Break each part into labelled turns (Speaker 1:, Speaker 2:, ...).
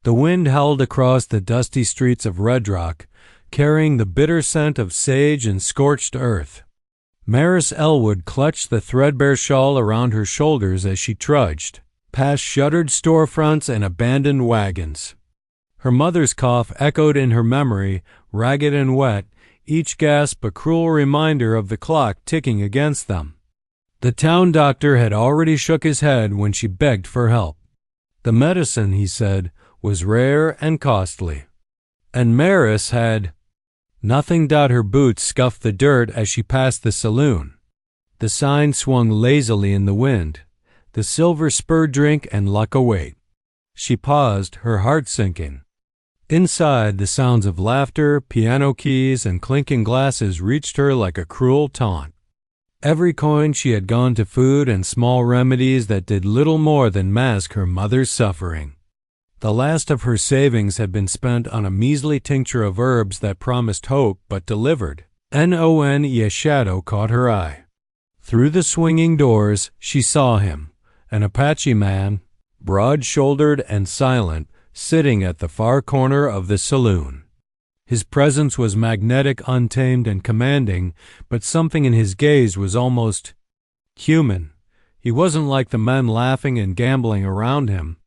Speaker 1: The wind howled across the dusty streets of Redrock, carrying the bitter scent of sage and scorched earth. Maris Ellwood clutched the threadbare shawl around her shoulders as she trudged, past shuttered storefronts and abandoned wagons. Her mother's cough echoed in her memory, ragged and wet, each gasp a cruel reminder of the clock ticking against them. The town doctor had already shook his head when she begged for help. The medicine, he said, was rare and costly. And Maris had nothing. Her boots scuffed the dirt as she passed the saloon. The sign swung lazily in the wind. The silver spur drink and luck await. She paused, her heart sinking. Inside, the sounds of laughter, piano keys, and clinking glasses reached her like a cruel taunt. Every coin she had gone to food and small remedies that did little more than mask her mother's suffering. The last of her savings had been spent on a measly tincture of herbs that promised hope but delivered. A shadow caught her eye. Through the swinging doors, she saw him, an Apache man, broad-shouldered and silent, sitting at the far corner of the saloon. His presence was magnetic, untamed, and commanding, but something in his gaze was almost human. He wasn't like the men laughing and gambling around him.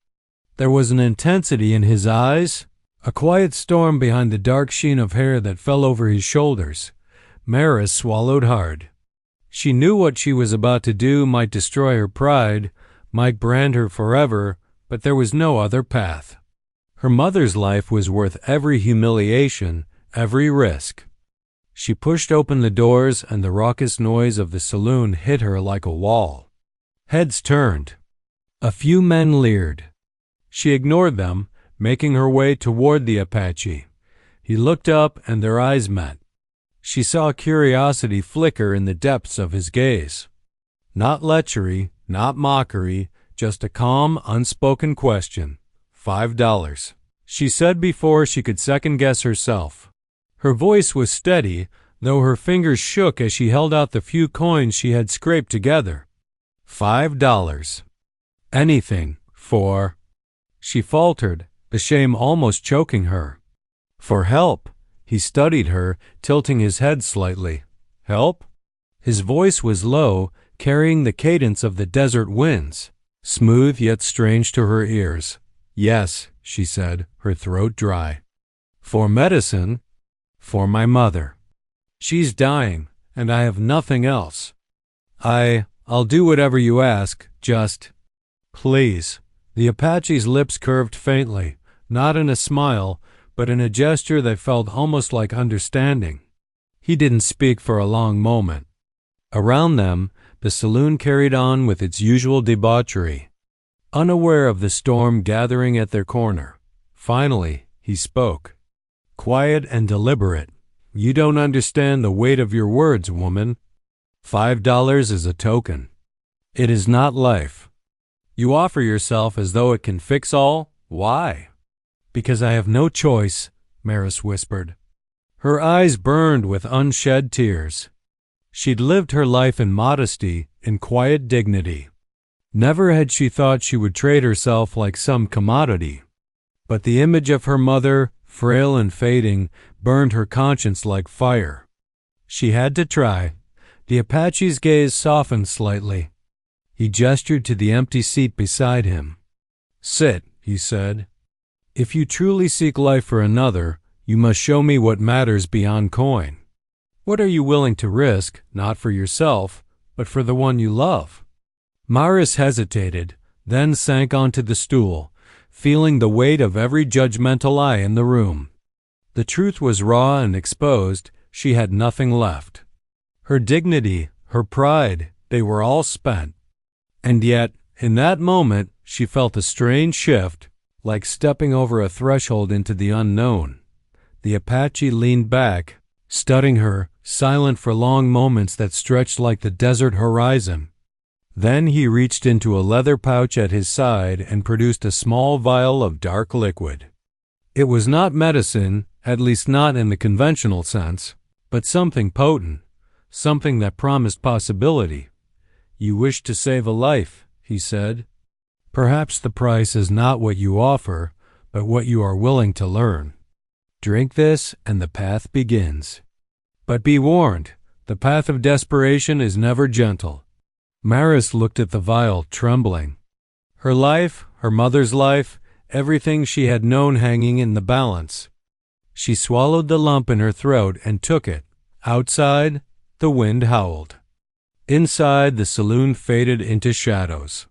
Speaker 1: There was an intensity in his eyes, a quiet storm behind the dark sheen of hair that fell over his shoulders. Maris swallowed hard. She knew what she was about to do might destroy her pride, might brand her forever, but there was no other path. Her mother's life was worth every humiliation, every risk. She pushed open the doors, and the raucous noise of the saloon hit her like a wall. Heads turned. A few men leered. She ignored them, making her way toward the Apache. He looked up, and their eyes met. She saw curiosity flicker in the depths of his gaze. Not lechery, not mockery, just a calm, unspoken question. $5, she said before she could second-guess herself. Her voice was steady, though her fingers shook as she held out the few coins she had scraped together. $5. Anything for... She faltered, the shame almost choking her. For help. He studied her, tilting his head slightly. Help? His voice was low, carrying the cadence of the desert winds, smooth yet strange to her ears. Yes, she said, her throat dry. For medicine? For my mother. She's dying, and I have nothing else. I'll do whatever you ask, just... Please. The Apache's lips curved faintly, not in a smile, but in a gesture that felt almost like understanding. He didn't speak for a long moment. Around them, the saloon carried on with its usual debauchery, unaware of the storm gathering at their corner. Finally, he spoke. Quiet and deliberate. You don't understand the weight of your words, woman. $5 is a token. It is not life. You offer yourself as though it can fix all? Why? Because I have no choice, Maris whispered. Her eyes burned with unshed tears. She'd lived her life in modesty, in quiet dignity. Never had she thought she would trade herself like some commodity. But the image of her mother, frail and fading, burned her conscience like fire. She had to try. The Apache's gaze softened slightly. He gestured to the empty seat beside him. Sit, he said. If you truly seek life for another, you must show me what matters beyond coin. What are you willing to risk, not for yourself, but for the one you love? Maris hesitated, then sank onto the stool, feeling the weight of every judgmental eye in the room. The truth was raw and exposed. She had nothing left. Her dignity, her pride, they were all spent. And yet, in that moment, she felt a strange shift, like stepping over a threshold into the unknown. The Apache leaned back, studying her, silent for long moments that stretched like the desert horizon. Then he reached into a leather pouch at his side and produced a small vial of dark liquid. It was not medicine, at least not in the conventional sense, but something potent, something that promised possibility. You wish to save a life, he said. Perhaps the price is not what you offer, but what you are willing to learn. Drink this, and the path begins. But be warned, the path of desperation is never gentle. Maris looked at the vial, trembling. Her life, her mother's life, everything she had known hanging in the balance. She swallowed the lump in her throat and took it. Outside, the wind howled. Inside, the saloon faded into shadows.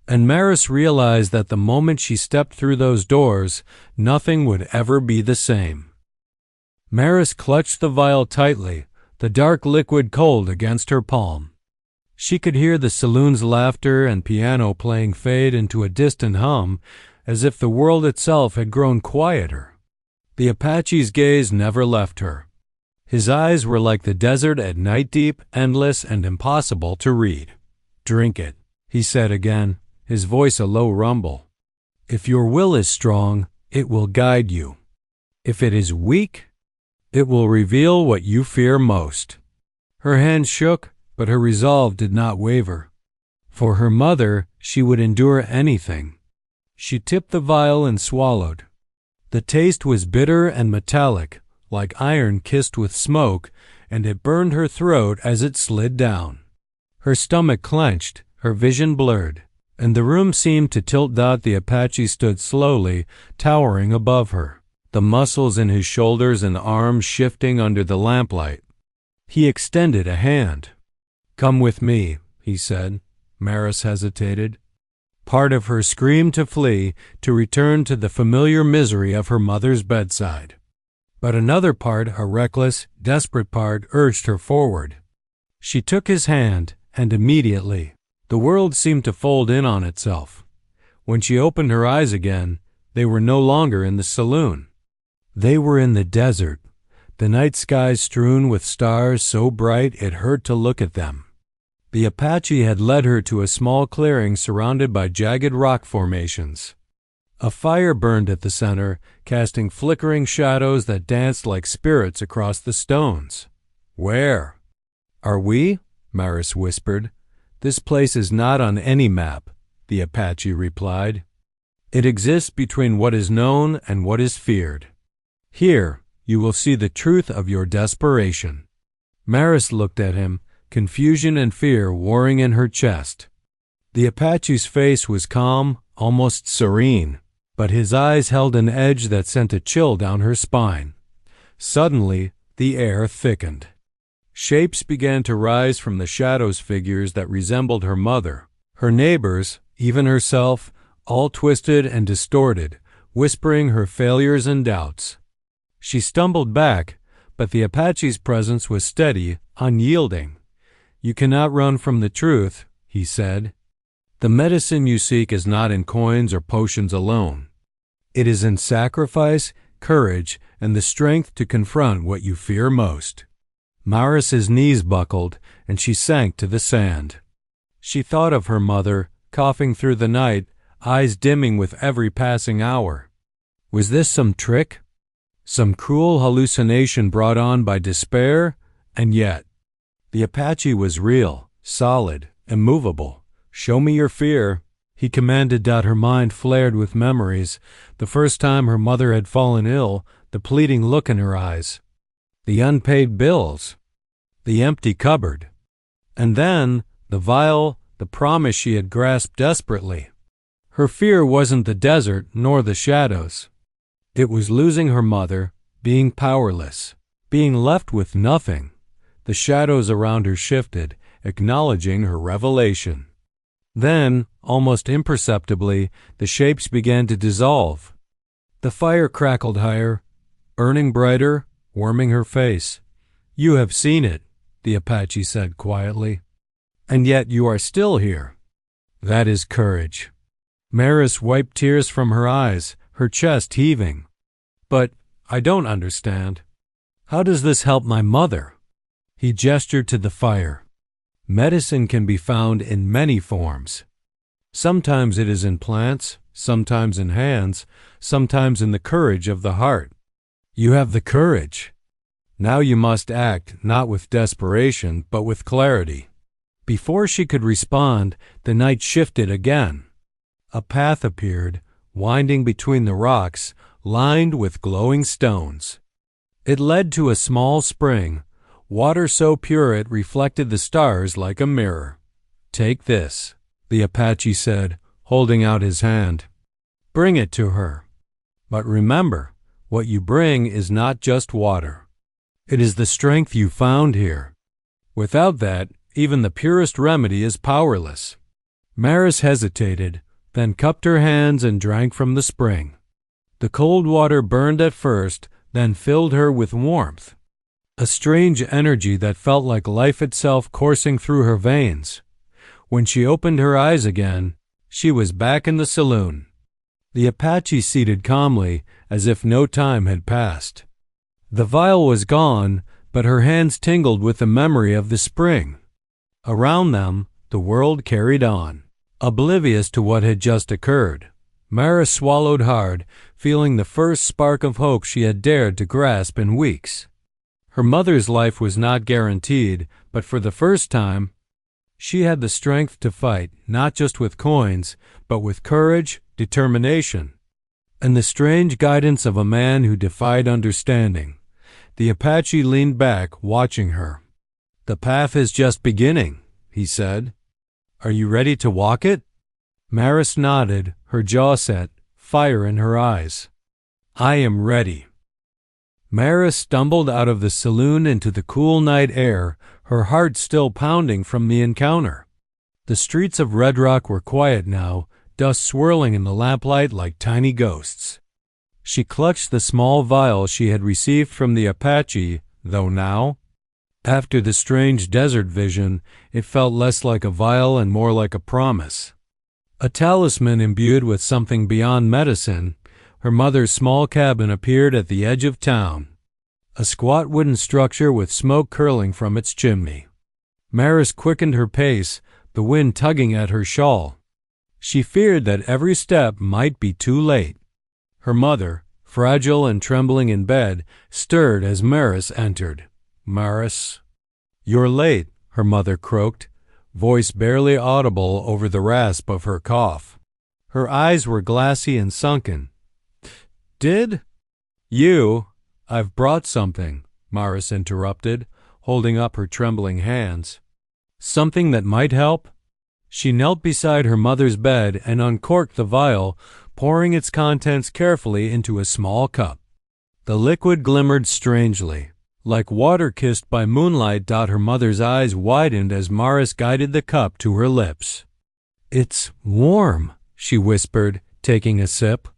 Speaker 1: And Maris realized that the moment she stepped through those doors, nothing would ever be the same. Maris clutched the vial tightly, the dark liquid cold against her palm. She could hear the saloon's laughter and piano playing fade into a distant hum, as if the world itself had grown quieter. The Apache's gaze never left her. His eyes were like the desert at night, deep, endless, and impossible to read. "Drink it," he said again, his voice a low rumble. "If your will is strong, it will guide you. If it is weak, it will reveal what you fear most." Her hand shook, but her resolve did not waver. For her mother, she would endure anything. She tipped the vial and swallowed. The taste was bitter and metallic, like iron kissed with smoke, and it burned her throat as it slid down. Her stomach clenched, her vision blurred, and the room seemed to tilt. The Apache stood slowly, towering above her, the muscles in his shoulders and arms shifting under the lamplight. He extended a hand. "Come with me," he said. Maris hesitated. Part of her screamed to flee, to return to the familiar misery of her mother's bedside. But another part, a reckless, desperate part, urged her forward. She took his hand, and immediately, the world seemed to fold in on itself. When she opened her eyes again, they were no longer in the saloon. They were in the desert, the night skies strewn with stars so bright it hurt to look at them. The Apache had led her to a small clearing surrounded by jagged rock formations. A fire burned at the center, casting flickering shadows that danced like spirits across the stones. "Where are we?" Maris whispered. "This place is not on any map," the Apache replied. "It exists between what is known and what is feared. Here you will see the truth of your desperation." Maris looked at him, confusion and fear warring in her chest. The Apache's face was calm, almost serene, but his eyes held an edge that sent a chill down her spine. Suddenly, the air thickened. Shapes began to rise from the shadows, figures that resembled her mother, her neighbors, even herself, all twisted and distorted, whispering her failures and doubts. She stumbled back, but the Apache's presence was steady, unyielding. "You cannot run from the truth," he said. "The medicine you seek is not in coins or potions alone. It is in sacrifice, courage, and the strength to confront what you fear most." Maris's knees buckled, and she sank to the sand. She thought of her mother, coughing through the night, eyes dimming with every passing hour. Was this some trick? Some cruel hallucination brought on by despair? And yet, the Apache was real, solid, immovable. "Show me your fear," he commanded. Her mind flared with memories, the first time her mother had fallen ill, the pleading look in her eyes, the unpaid bills, the empty cupboard, and then the vial, the promise she had grasped desperately. Her fear wasn't the desert nor the shadows. It was losing her mother, being powerless, being left with nothing. The shadows around her shifted, acknowledging her revelation. Then, almost imperceptibly, the shapes began to dissolve. The fire crackled higher, burning brighter, warming her face. "You have seen it," the Apache said quietly. "And yet you are still here. That is courage." Maris wiped tears from her eyes, her chest heaving. "But I don't understand. How does this help my mother?" He gestured to the fire. "Medicine can be found in many forms. Sometimes it is in plants, sometimes in hands, sometimes in the courage of the heart. You have the courage. Now you must act not with desperation, but with clarity." Before she could respond, the night shifted again. A path appeared, winding between the rocks, lined with glowing stones. It led to a small spring, water so pure it reflected the stars like a mirror. "Take this," the Apache said, holding out his hand. "Bring it to her. But remember, what you bring is not just water. It is the strength you found here. Without that, even the purest remedy is powerless." Maris hesitated, then cupped her hands and drank from the spring. The cold water burned at first, then filled her with warmth, a strange energy that felt like life itself coursing through her veins. When she opened her eyes again, she was back in the saloon. The Apache seated calmly, as if no time had passed. The vial was gone, but her hands tingled with the memory of the spring. Around them, the world carried on, oblivious to what had just occurred. Maris swallowed hard, feeling the first spark of hope she had dared to grasp in weeks. Her mother's life was not guaranteed, but for the first time, she had the strength to fight, not just with coins, but with courage, determination, and the strange guidance of a man who defied understanding. The Apache leaned back, watching her. "The path is just beginning," he said. "Are you ready to walk it?" Maris nodded, her jaw set, fire in her eyes. "I am ready." Maris stumbled out of the saloon into the cool night air, her heart still pounding from the encounter. The streets of Redrock were quiet now, dust swirling in the lamplight like tiny ghosts. She clutched the small vial she had received from the Apache, though now, after the strange desert vision, it felt less like a vial and more like a promise. A talisman imbued with something beyond medicine. Her mother's small cabin appeared at the edge of town, a squat wooden structure with smoke curling from its chimney. Maris quickened her pace, the wind tugging at her shawl. She feared that every step might be too late. Her mother, fragile and trembling in bed, stirred as Maris entered. "Maris." "You're late," her mother croaked, voice barely audible over the rasp of her cough. Her eyes were glassy and sunken. "Did you?" "I've brought something," Maris interrupted, holding up her trembling hands. "Something that might help?" She knelt beside her mother's bed and uncorked the vial, pouring its contents carefully into a small cup. The liquid glimmered strangely, like water kissed by moonlight. Her mother's eyes widened as Maris guided the cup to her lips. "It's warm," she whispered, taking a sip.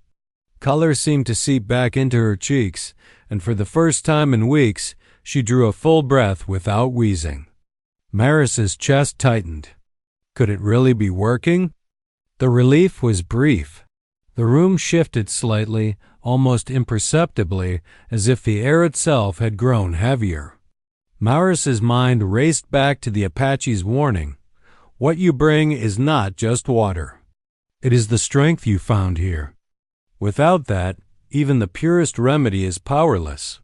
Speaker 1: Color seemed to seep back into her cheeks, and for the first time in weeks, she drew a full breath without wheezing. Maris's chest tightened. Could it really be working? The relief was brief. The room shifted slightly, almost imperceptibly, as if the air itself had grown heavier. Maris's mind raced back to the Apache's warning. What you bring is not just water. It is the strength you found here. Without that, even the purest remedy is powerless.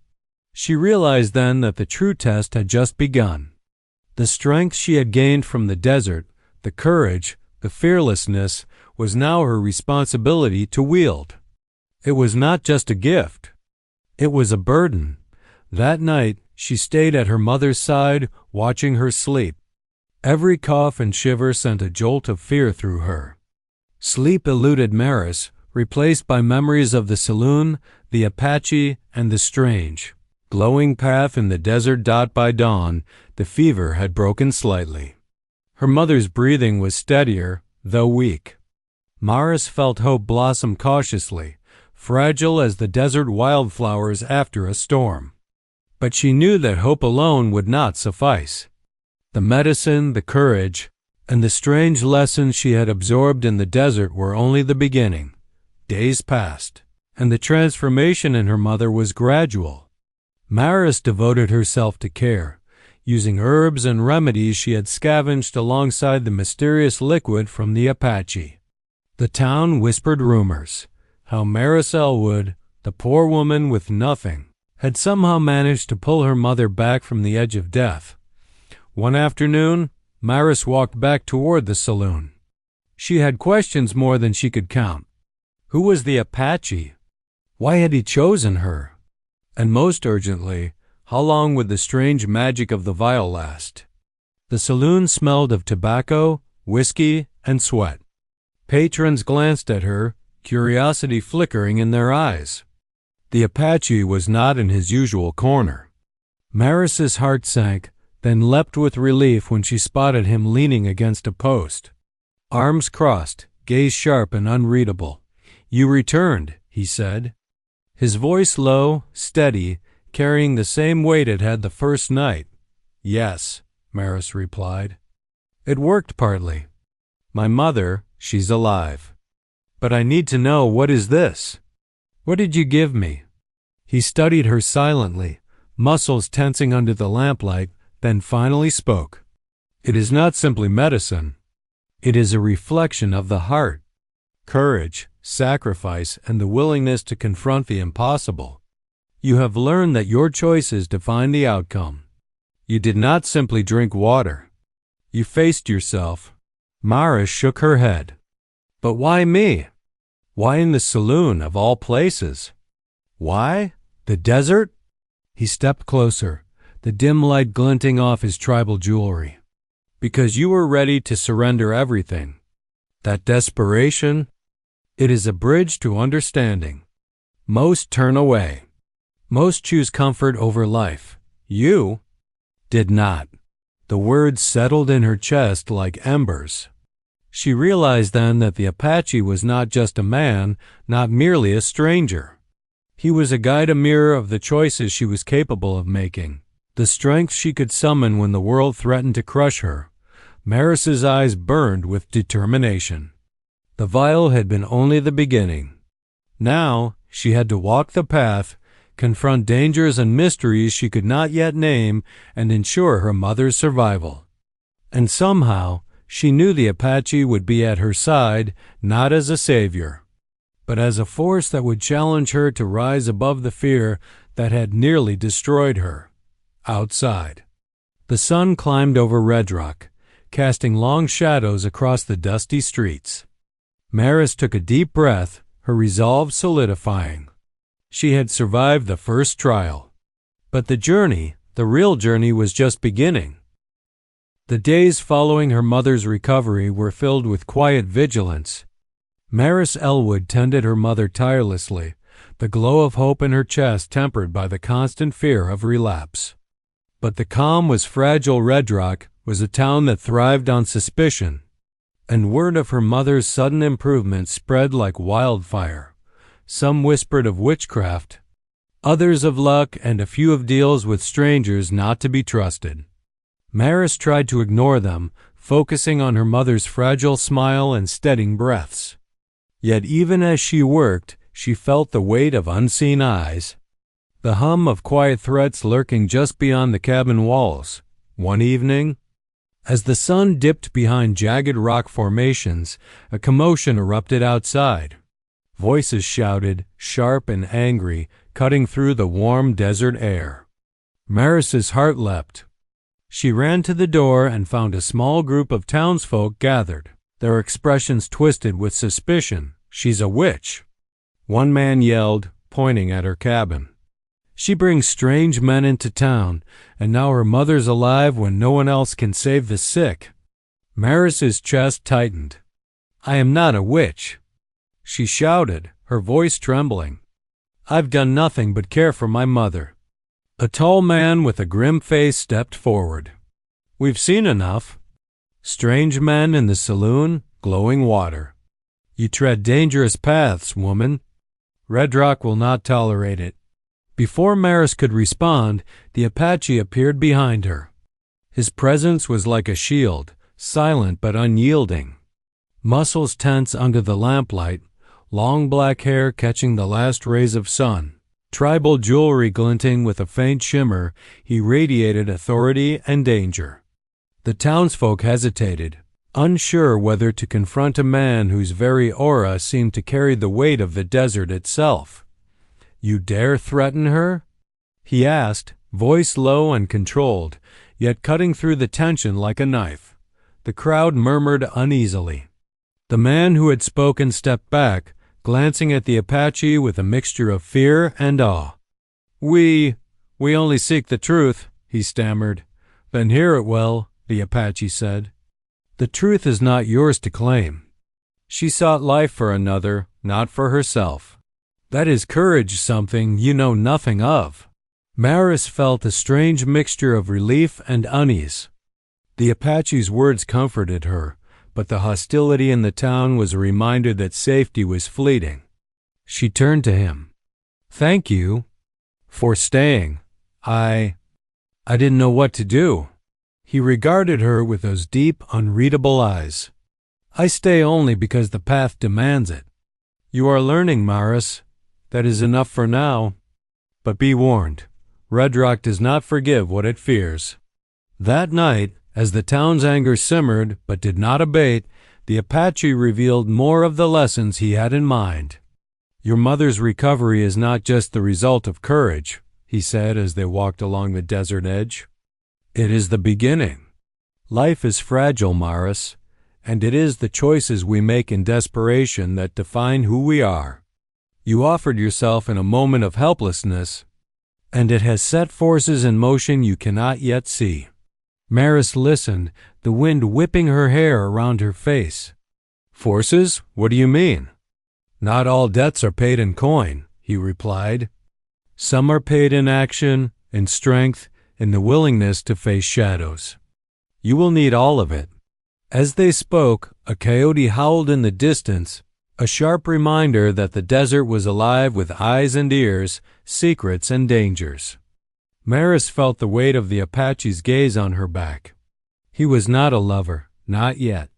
Speaker 1: She realized then that the true test had just begun. The strength she had gained from the desert, the courage, the fearlessness, was now her responsibility to wield. It was not just a gift. It was a burden. That night, she stayed at her mother's side, watching her sleep. Every cough and shiver sent a jolt of fear through her. Sleep eluded Maris, replaced by memories of the saloon, the Apache, and the strange, glowing path in the desert. By dawn, the fever had broken slightly. Her mother's breathing was steadier, though weak. Maris felt hope blossom cautiously, fragile as the desert wildflowers after a storm. But she knew that hope alone would not suffice. The medicine, the courage, and the strange lessons she had absorbed in the desert were only the beginning. Days passed, and the transformation in her mother was gradual. Maris devoted herself to care, using herbs and remedies she had scavenged alongside the mysterious liquid from the Apache. The town whispered rumors, how Maris Ellwood, the poor woman with nothing, had somehow managed to pull her mother back from the edge of death. One afternoon, Maris walked back toward the saloon. She had questions more than she could count. Who was the Apache? Why had he chosen her? And most urgently, how long would the strange magic of the vial last? The saloon smelled of tobacco, whiskey, and sweat. Patrons glanced at her, curiosity flickering in their eyes. The Apache was not in his usual corner. Maris's heart sank, then leapt with relief when she spotted him leaning against a post. Arms crossed, gaze sharp and unreadable. "You returned," he said. His voice low, steady, carrying the same weight it had the first night. "Yes," Maris replied. "It worked partly. My mother, she's alive. But I need to know, what is this? What did you give me?" He studied her silently, muscles tensing under the lamplight, then finally spoke. "It is not simply medicine. It is a reflection of the heart. Courage, sacrifice, and the willingness to confront the impossible. You have learned that your choices define the outcome. You did not simply drink water. You faced yourself." Maris shook her head. "But why me? Why in the saloon, of all places? Why? The desert?" He stepped closer, the dim light glinting off his tribal jewelry. "Because you were ready to surrender everything. That desperation, it is a bridge to understanding. Most turn away. Most choose comfort over life. You did not." The words settled in her chest like embers. She realized then that the Apache was not just a man, not merely a stranger. He was a guide, a mirror of the choices she was capable of making, the strength she could summon when the world threatened to crush her. Maris's eyes burned with determination. The vial had been only the beginning. Now she had to walk the path, confront dangers and mysteries she could not yet name, and ensure her mother's survival. And somehow, she knew the Apache would be at her side, not as a savior, but as a force that would challenge her to rise above the fear that had nearly destroyed her. Outside, the sun climbed over Redrock, casting long shadows across the dusty streets. Maris took a deep breath, her resolve solidifying. She had survived the first trial. But the journey, the real journey, was just beginning. The days following her mother's recovery were filled with quiet vigilance. Maris Ellwood tended her mother tirelessly, the glow of hope in her chest tempered by the constant fear of relapse. But the calm was fragile. Redrock was a town that thrived on suspicion, and word of her mother's sudden improvement spread like wildfire. Some whispered of witchcraft, others of luck, and a few of deals with strangers not to be trusted. Maris tried to ignore them, focusing on her mother's fragile smile and steadying breaths. Yet even as she worked, she felt the weight of unseen eyes, the hum of quiet threats lurking just beyond the cabin walls. One evening, as the sun dipped behind jagged rock formations, a commotion erupted outside. Voices shouted, sharp and angry, cutting through the warm desert air. Maris's heart leapt. She ran to the door and found a small group of townsfolk gathered, their expressions twisted with suspicion. "She's a witch," one man yelled, pointing at her cabin. "She brings strange men into town, and now her mother's alive when no one else can save the sick." Maris's chest tightened. "I am not a witch," she shouted, her voice trembling. "I've done nothing but care for my mother." A tall man with a grim face stepped forward. "We've seen enough. Strange men in the saloon, glowing water. You tread dangerous paths, woman. Redrock will not tolerate it." Before Maris could respond, the Apache appeared behind her. His presence was like a shield, silent but unyielding. Muscles tense under the lamplight, long black hair catching the last rays of sun. Tribal jewelry glinting with a faint shimmer, he radiated authority and danger. The townsfolk hesitated, unsure whether to confront a man whose very aura seemed to carry the weight of the desert itself. "You dare threaten her?" he asked, voice low and controlled, yet cutting through the tension like a knife. The crowd murmured uneasily. The man who had spoken stepped back, glancing at the Apache with a mixture of fear and awe. We only seek the truth," he stammered. "Then hear it well," the Apache said. "The truth is not yours to claim. She sought life for another, not for herself. That is courage, something you know nothing of." Maris felt a strange mixture of relief and unease. The Apache's words comforted her, but the hostility in the town was a reminder that safety was fleeting. She turned to him. "Thank you for staying. I didn't know what to do." He regarded her with those deep, unreadable eyes. "I stay only because the path demands it. You are learning, Maris. That is enough for now. But be warned, Redrock does not forgive what it fears." That night, as the town's anger simmered but did not abate, the Apache revealed more of the lessons he had in mind. "Your mother's recovery is not just the result of courage," he said as they walked along the desert edge. "It is the beginning. Life is fragile, Maris, and it is the choices we make in desperation that define who we are. You offered yourself in a moment of helplessness, and it has set forces in motion you cannot yet see." Maris listened, the wind whipping her hair around her face. "Forces? What do you mean?" "Not all debts are paid in coin," he replied. "Some are paid in action, in strength, in the willingness to face shadows. You will need all of it." As they spoke, a coyote howled in the distance, a sharp reminder that the desert was alive with eyes and ears, secrets and dangers. Maris felt the weight of the Apache's gaze on her back. He was not a lover, not yet.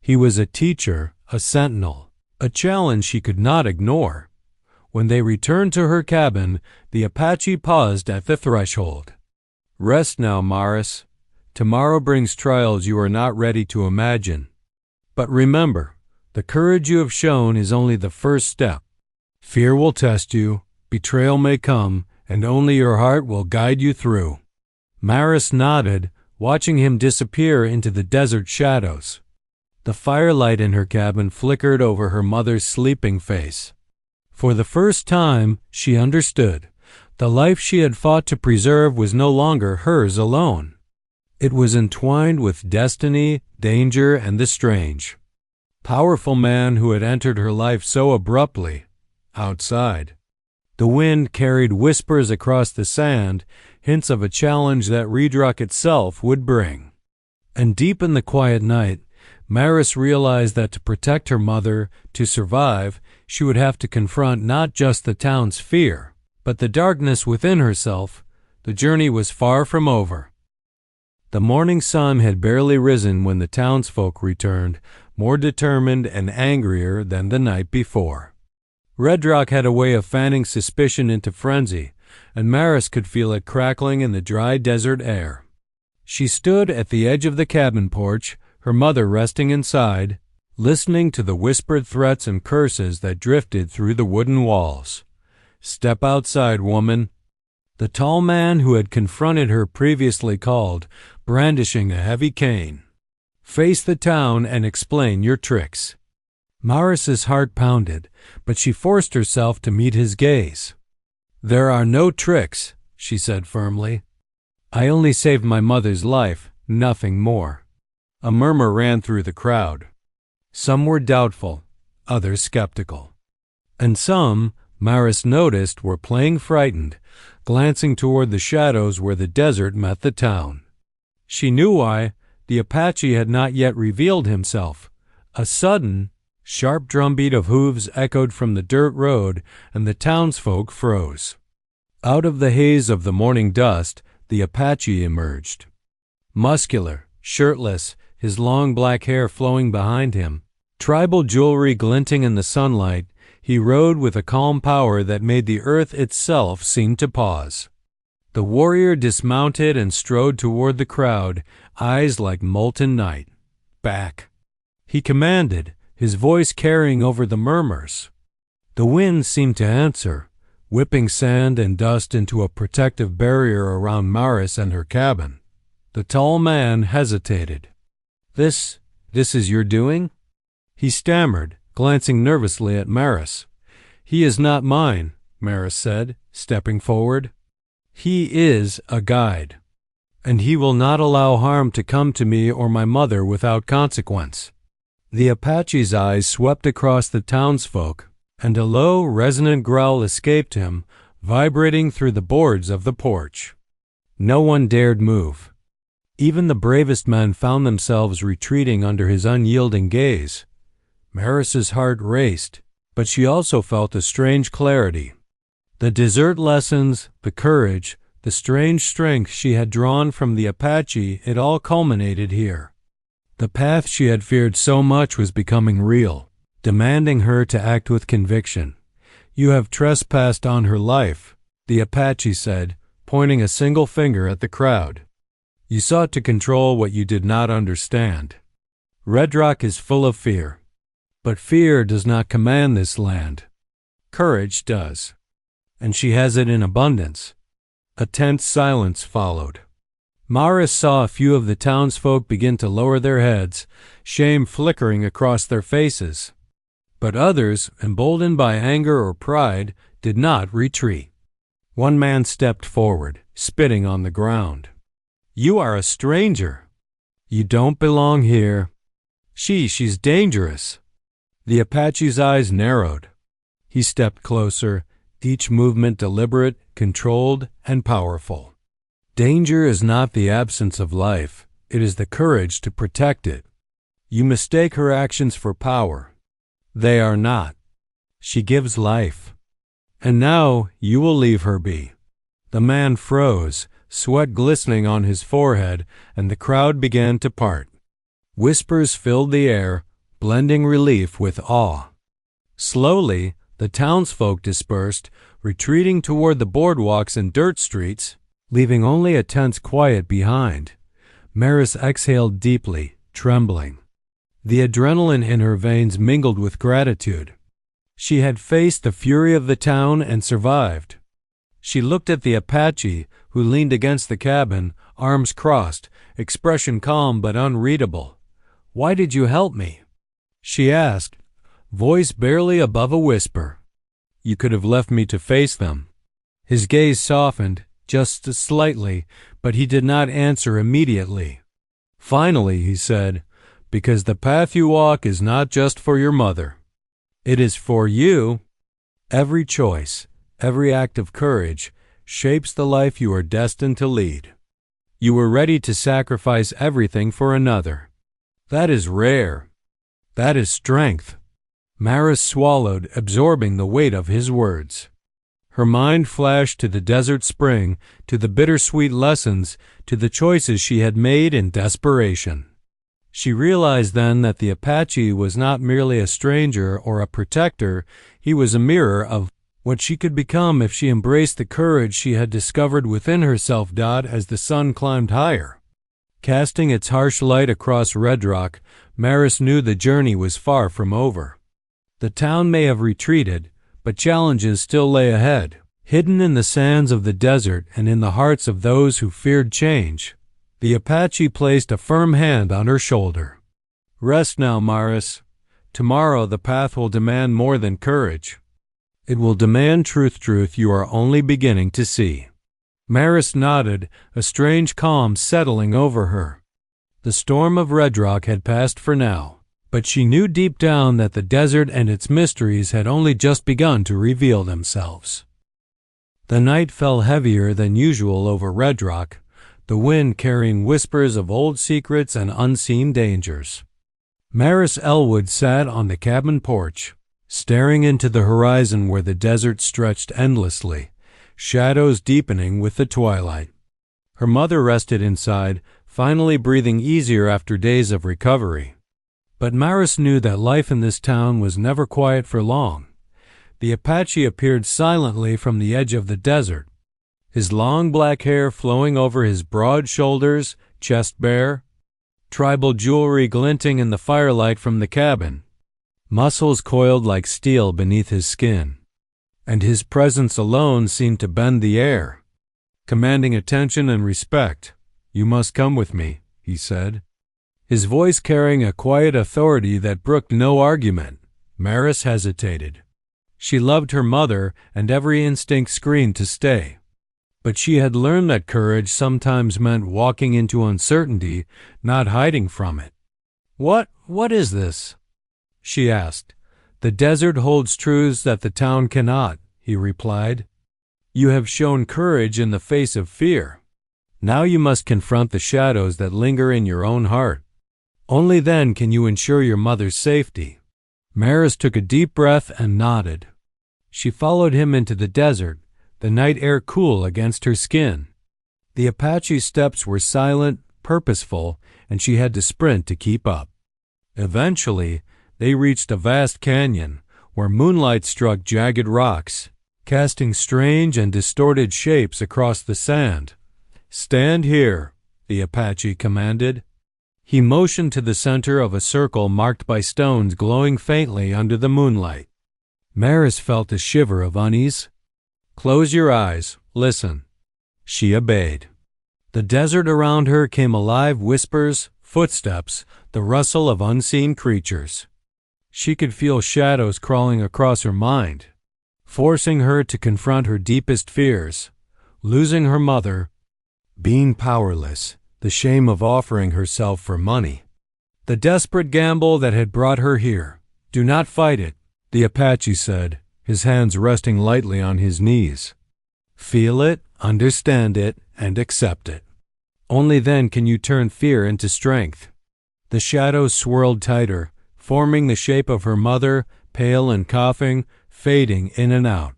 Speaker 1: He was a teacher, a sentinel, a challenge she could not ignore. When they returned to her cabin, the Apache paused at the threshold. "Rest now, Maris. Tomorrow brings trials you are not ready to imagine. But remember, the courage you have shown is only the first step. Fear will test you, betrayal may come, and only your heart will guide you through." Maris nodded, watching him disappear into the desert shadows. The firelight in her cabin flickered over her mother's sleeping face. For the first time, she understood. The life she had fought to preserve was no longer hers alone. It was entwined with destiny, danger, and the strange. Powerful man who had entered her life so abruptly, outside. The wind carried whispers across the sand, hints of a challenge that Redrock itself would bring. And deep in the quiet night, Maris realized that to protect her mother, to survive, she would have to confront not just the town's fear, but the darkness within herself. The journey was far from over. The morning sun had barely risen when the townsfolk returned, more determined and angrier than the night before. Redrock had a way of fanning suspicion into frenzy, and Maris could feel it crackling in the dry desert air. She stood at the edge of the cabin porch, her mother resting inside, listening to the whispered threats and curses that drifted through the wooden walls. "Step outside, woman." The tall man who had confronted her previously called, brandishing a heavy cane. "Face the town and explain your tricks." Maris's heart pounded, but she forced herself to meet his gaze. "There are no tricks," she said firmly. "I only saved my mother's life, nothing more." A murmur ran through the crowd. Some were doubtful, others skeptical. And some, Maris noticed, were playing frightened, glancing toward the shadows where the desert met the town. She knew why. The Apache had not yet revealed himself. A sudden, sharp drumbeat of hooves echoed from the dirt road, and the townsfolk froze. Out of the haze of the morning dust, the Apache emerged. Muscular, shirtless, his long black hair flowing behind him, tribal jewelry glinting in the sunlight, he rode with a calm power that made the earth itself seem to pause. The warrior dismounted and strode toward the crowd, eyes like molten night. "Back," he commanded, his voice carrying over the murmurs. The wind seemed to answer, whipping sand and dust into a protective barrier around Maris and her cabin. The tall man hesitated. This is your doing?" He stammered, glancing nervously at Maris. "He is not mine," Maris said, stepping forward. "He is a guide, and he will not allow harm to come to me or my mother without consequence." The Apache's eyes swept across the townsfolk, and a low, resonant growl escaped him, vibrating through the boards of the porch. No one dared move. Even the bravest men found themselves retreating under his unyielding gaze. Maris's heart raced, but she also felt a strange clarity. The desert lessons, the courage, the strange strength she had drawn from the Apache, it all culminated here. The path she had feared so much was becoming real, demanding her to act with conviction. "You have trespassed on her life," the Apache said, pointing a single finger at the crowd. "You sought to control what you did not understand. Redrock is full of fear, but fear does not command this land. Courage does, and she has it in abundance." A tense silence followed. Maris saw a few of the townsfolk begin to lower their heads, shame flickering across their faces. But others, emboldened by anger or pride, did not retreat. One man stepped forward, spitting on the ground. "You are a stranger. You don't belong here. She's dangerous." The Apache's eyes narrowed. He stepped closer, each movement deliberate, controlled, and powerful. "Danger is not the absence of life. It is the courage to protect it. You mistake her actions for power. They are not. She gives life. And now you will leave her be." The man froze, sweat glistening on his forehead, and the crowd began to part. Whispers filled the air, blending relief with awe. Slowly, the townsfolk dispersed, retreating toward the boardwalks and dirt streets, leaving only a tense quiet behind. Maris exhaled deeply, trembling. The adrenaline in her veins mingled with gratitude. She had faced the fury of the town and survived. She looked at the Apache, who leaned against the cabin, arms crossed, expression calm but unreadable. "Why did you help me?" she asked, voice barely above a whisper. "You could have left me to face them." His gaze softened, just slightly, but he did not answer immediately. Finally, he said, "Because the path you walk is not just for your mother. It is for you. Every choice, every act of courage, shapes the life you are destined to lead. You were ready to sacrifice everything for another. That is rare. That is strength." Maris swallowed, absorbing the weight of his words. Her mind flashed to the desert spring, to the bittersweet lessons, to the choices she had made in desperation. She realized then that the Apache was not merely a stranger or a protector, he was a mirror of what she could become if she embraced the courage she had discovered within herself. As the sun climbed higher, casting its harsh light across Redrock, Maris knew the journey was far from over. The town may have retreated, but challenges still lay ahead, hidden in the sands of the desert and in the hearts of those who feared change. The Apache placed a firm hand on her shoulder. "Rest now, Maris. Tomorrow the path will demand more than courage. It will demand truth you are only beginning to see." Maris nodded, a strange calm settling over her. The storm of Redrock had passed for now, but she knew deep down that the desert and its mysteries had only just begun to reveal themselves. The night fell heavier than usual over Redrock, the wind carrying whispers of old secrets and unseen dangers. Maris Ellwood sat on the cabin porch, staring into the horizon where the desert stretched endlessly, shadows deepening with the twilight. Her mother rested inside, finally breathing easier after days of recovery. But Maris knew that life in this town was never quiet for long. The Apache appeared silently from the edge of the desert, his long black hair flowing over his broad shoulders, chest bare, tribal jewelry glinting in the firelight from the cabin, muscles coiled like steel beneath his skin. And his presence alone seemed to bend the air, commanding attention and respect. "You must come with me," he said, his voice carrying a quiet authority that brooked no argument. Maris hesitated. She loved her mother, and every instinct screamed to stay. But she had learned that courage sometimes meant walking into uncertainty, not hiding from it. What is this?" she asked. "The desert holds truths that the town cannot," he replied. "You have shown courage in the face of fear. Now you must confront the shadows that linger in your own heart. Only then can you ensure your mother's safety." Maris took a deep breath and nodded. She followed him into the desert, the night air cool against her skin. The Apache steps were silent, purposeful, and she had to sprint to keep up. Eventually, they reached a vast canyon where moonlight struck jagged rocks, casting strange and distorted shapes across the sand. "Stand here," the Apache commanded. He motioned to the center of a circle marked by stones glowing faintly under the moonlight. Maris felt a shiver of unease. "Close your eyes. Listen." She obeyed. The desert around her came alive, whispers, footsteps, the rustle of unseen creatures. She could feel shadows crawling across her mind, forcing her to confront her deepest fears: losing her mother, being powerless, the shame of offering herself for money, the desperate gamble that had brought her here. "Do not fight it," the Apache said, his hands resting lightly on his knees. "Feel it, understand it, and accept it. Only then can you turn fear into strength." The shadows swirled tighter, forming the shape of her mother, pale and coughing, fading in and out.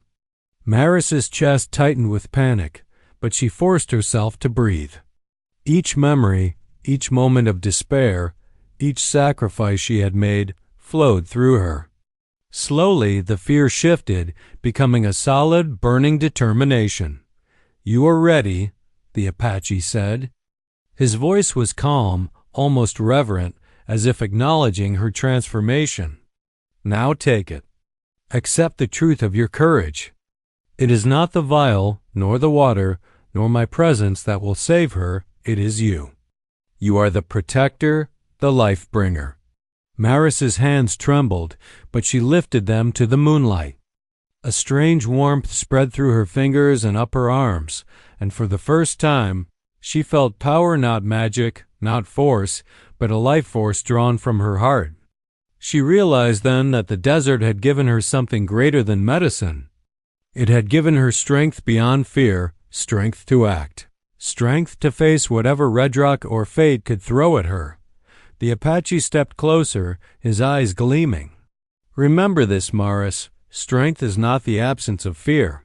Speaker 1: Maris's chest tightened with panic, but she forced herself to breathe. Each memory, each moment of despair, each sacrifice she had made flowed through her. Slowly, the fear shifted, becoming a solid, burning determination. "You are ready," the Apache said. His voice was calm, almost reverent, as if acknowledging her transformation. "Now take it. Accept the truth of your courage. It is not the vial, nor the water, nor my presence that will save her. It is you. You are the protector, the life-bringer." Maris's hands trembled, but she lifted them to the moonlight. A strange warmth spread through her fingers and up her arms, and for the first time, she felt power, not magic, not force, but a life force drawn from her heart. She realized then that the desert had given her something greater than medicine. It had given her strength beyond fear, strength to act, strength to face whatever Redrock or fate could throw at her. The Apache stepped closer, his eyes gleaming. "Remember this, Maris. Strength is not the absence of fear.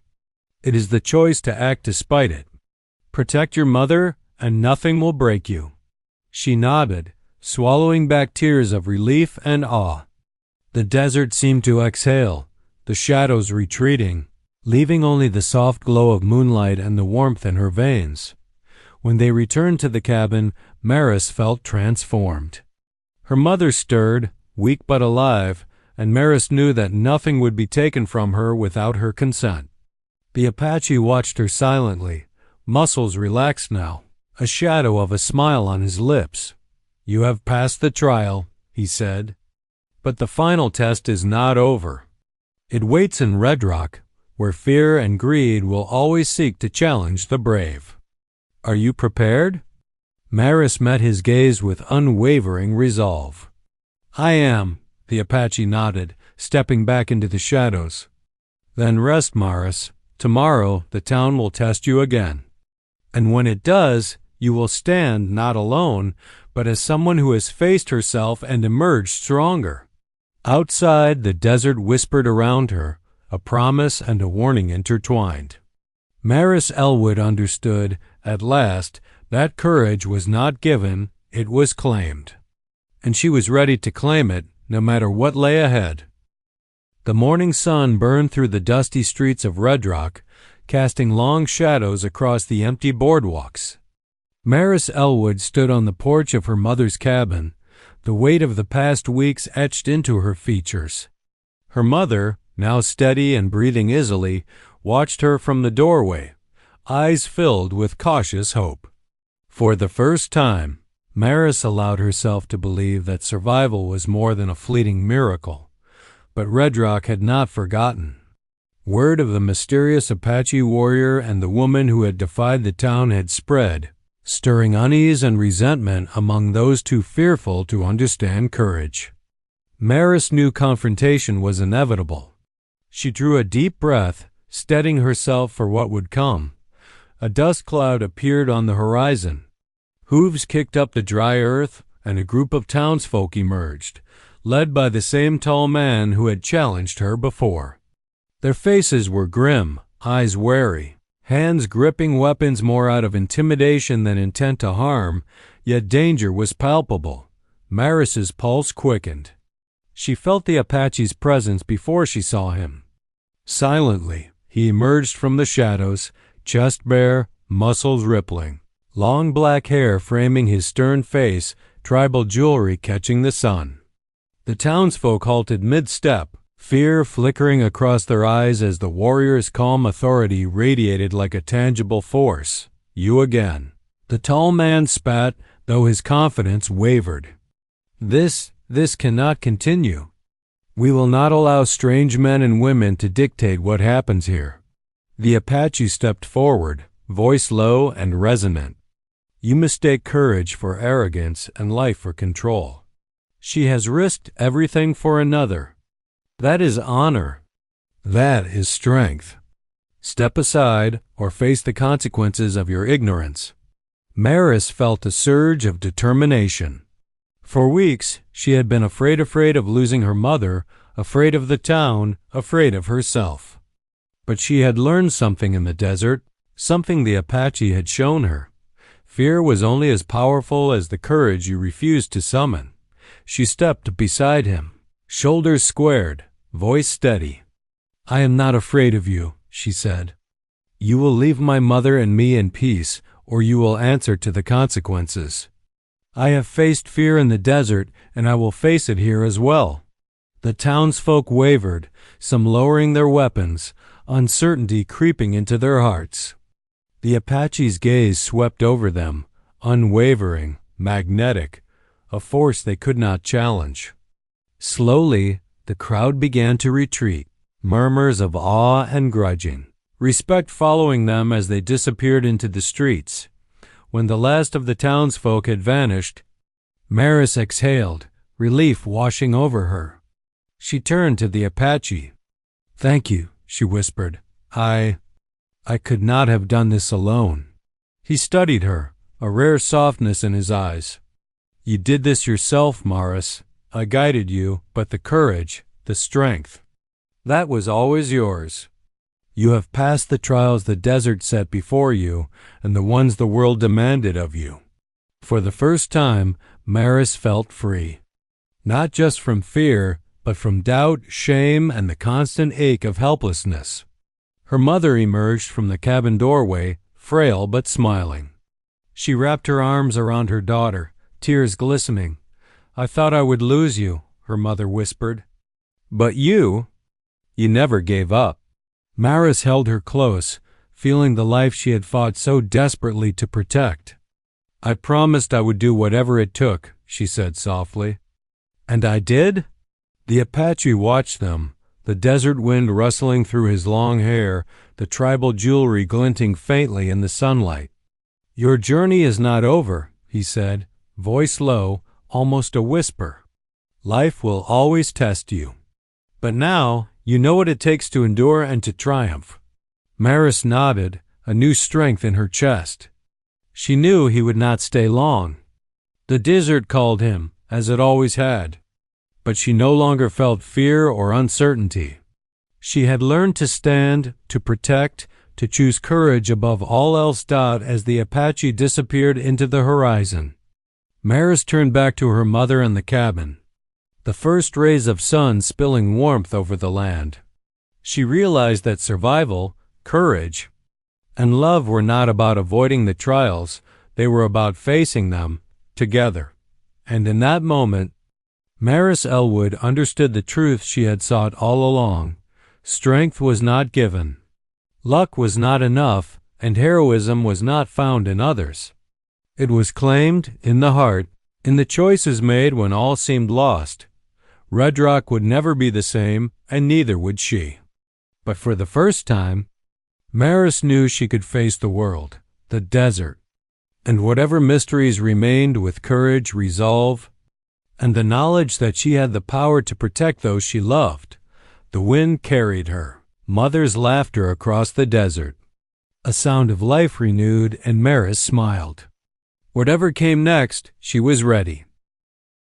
Speaker 1: It is the choice to act despite it. Protect your mother, and nothing will break you." She nodded, swallowing back tears of relief and awe. The desert seemed to exhale, the shadows retreating, leaving only the soft glow of moonlight and the warmth in her veins. When they returned to the cabin, Maris felt transformed. Her mother stirred, weak but alive, and Maris knew that nothing would be taken from her without her consent. The Apache watched her silently, muscles relaxed now, a shadow of a smile on his lips. "You have passed the trial," he said. "But the final test is not over. It waits in Redrock, where fear and greed will always seek to challenge the brave. Are you prepared?" Maris met his gaze with unwavering resolve. "I am," the Apache nodded, stepping back into the shadows. "Then rest, Maris. Tomorrow the town will test you again. And when it does, you will stand not alone, but as someone who has faced herself and emerged stronger." Outside, the desert whispered around her, a promise and a warning intertwined. Maris Ellwood understood, at last, that courage was not given, it was claimed. And she was ready to claim it, no matter what lay ahead. The morning sun burned through the dusty streets of Redrock, casting long shadows across the empty boardwalks. Maris Ellwood stood on the porch of her mother's cabin, the weight of the past weeks etched into her features. Her mother, now steady and breathing easily, watched her from the doorway, eyes filled with cautious hope. For the first time, Maris allowed herself to believe that survival was more than a fleeting miracle, But Redrock had not forgotten. Word of the mysterious Apache warrior and the woman who had defied the town had spread, stirring unease and resentment among those too fearful to understand courage. Maris knew confrontation was inevitable. She drew a deep breath, steadying herself for what would come. A dust cloud appeared on the horizon. Hooves kicked up the dry earth, and a group of townsfolk emerged, led by the same tall man who had challenged her before. Their faces were grim, eyes wary, hands gripping weapons more out of intimidation than intent to harm, yet danger was palpable. Maris's pulse quickened. She felt the Apache's presence before she saw him. Silently, he emerged from the shadows, chest bare, muscles rippling, long black hair framing his stern face, tribal jewelry catching the sun. The townsfolk halted mid-step, fear flickering across their eyes as the warrior's calm authority radiated like a tangible force. "You again." The tall man spat, though his confidence wavered. This cannot continue. We will not allow strange men and women to dictate what happens here. The Apache stepped forward, voice low and resonant. You mistake courage for arrogance and life for control. She has risked everything for another. That is honor. That is strength. Step aside or face the consequences of your ignorance. Maris felt a surge of determination. For weeks, she had been afraid of losing her mother, afraid of the town, afraid of herself. But she had learned something in the desert, something the Apache had shown her. Fear was only as powerful as the courage you refused to summon. She stepped beside him, shoulders squared, voice steady. "I am not afraid of you," she said. "You will leave my mother and me in peace, or you will answer to the consequences. I have faced fear in the desert, and I will face it here as well." The townsfolk wavered, some lowering their weapons, uncertainty creeping into their hearts. The Apache's gaze swept over them, unwavering, magnetic, a force they could not challenge. Slowly, the crowd began to retreat, murmurs of awe and grudging, respect following them as they disappeared into the streets. When the last of the townsfolk had vanished, Maris exhaled, relief washing over her. She turned to the Apache. "Thank you," she whispered. I could not have done this alone." He studied her, a rare softness in his eyes. "You did this yourself, Maris. I guided you, but the courage, the strength, that was always yours. You have passed the trials the desert set before you and the ones the world demanded of you." For the first time, Maris felt free. Not just from fear, but from doubt, shame, and the constant ache of helplessness. Her mother emerged from the cabin doorway, frail but smiling. She wrapped her arms around her daughter, tears glistening. "I thought I would lose you," her mother whispered. "But you never gave up." Maris held her close, feeling the life she had fought so desperately to protect. "I promised I would do whatever it took," she said softly. "And I did?" The Apache watched them, the desert wind rustling through his long hair, the tribal jewelry glinting faintly in the sunlight. "Your journey is not over," he said, voice low, almost a whisper. "Life will always test you. But now you know what it takes to endure and to triumph." Maris nodded, a new strength in her chest. She knew he would not stay long. The desert called him, as it always had. But she no longer felt fear or uncertainty. She had learned to stand, to protect, to choose courage above all else. As the Apache disappeared into the horizon, Maris turned back to her mother and the cabin, the first rays of sun spilling warmth over the land. She realized that survival, courage, and love were not about avoiding the trials, they were about facing them together. And in that moment, Maris Ellwood understood the truth she had sought all along. Strength was not given. Luck was not enough, and heroism was not found in others. It was claimed in the heart, in the choices made when all seemed lost. Redrock would never be the same, and neither would she. But for the first time, Maris knew she could face the world, the desert, and whatever mysteries remained with courage, resolve, and the knowledge that she had the power to protect those she loved. The wind carried her, mother's laughter across the desert, a sound of life renewed, and Maris smiled. Whatever came next, she was ready.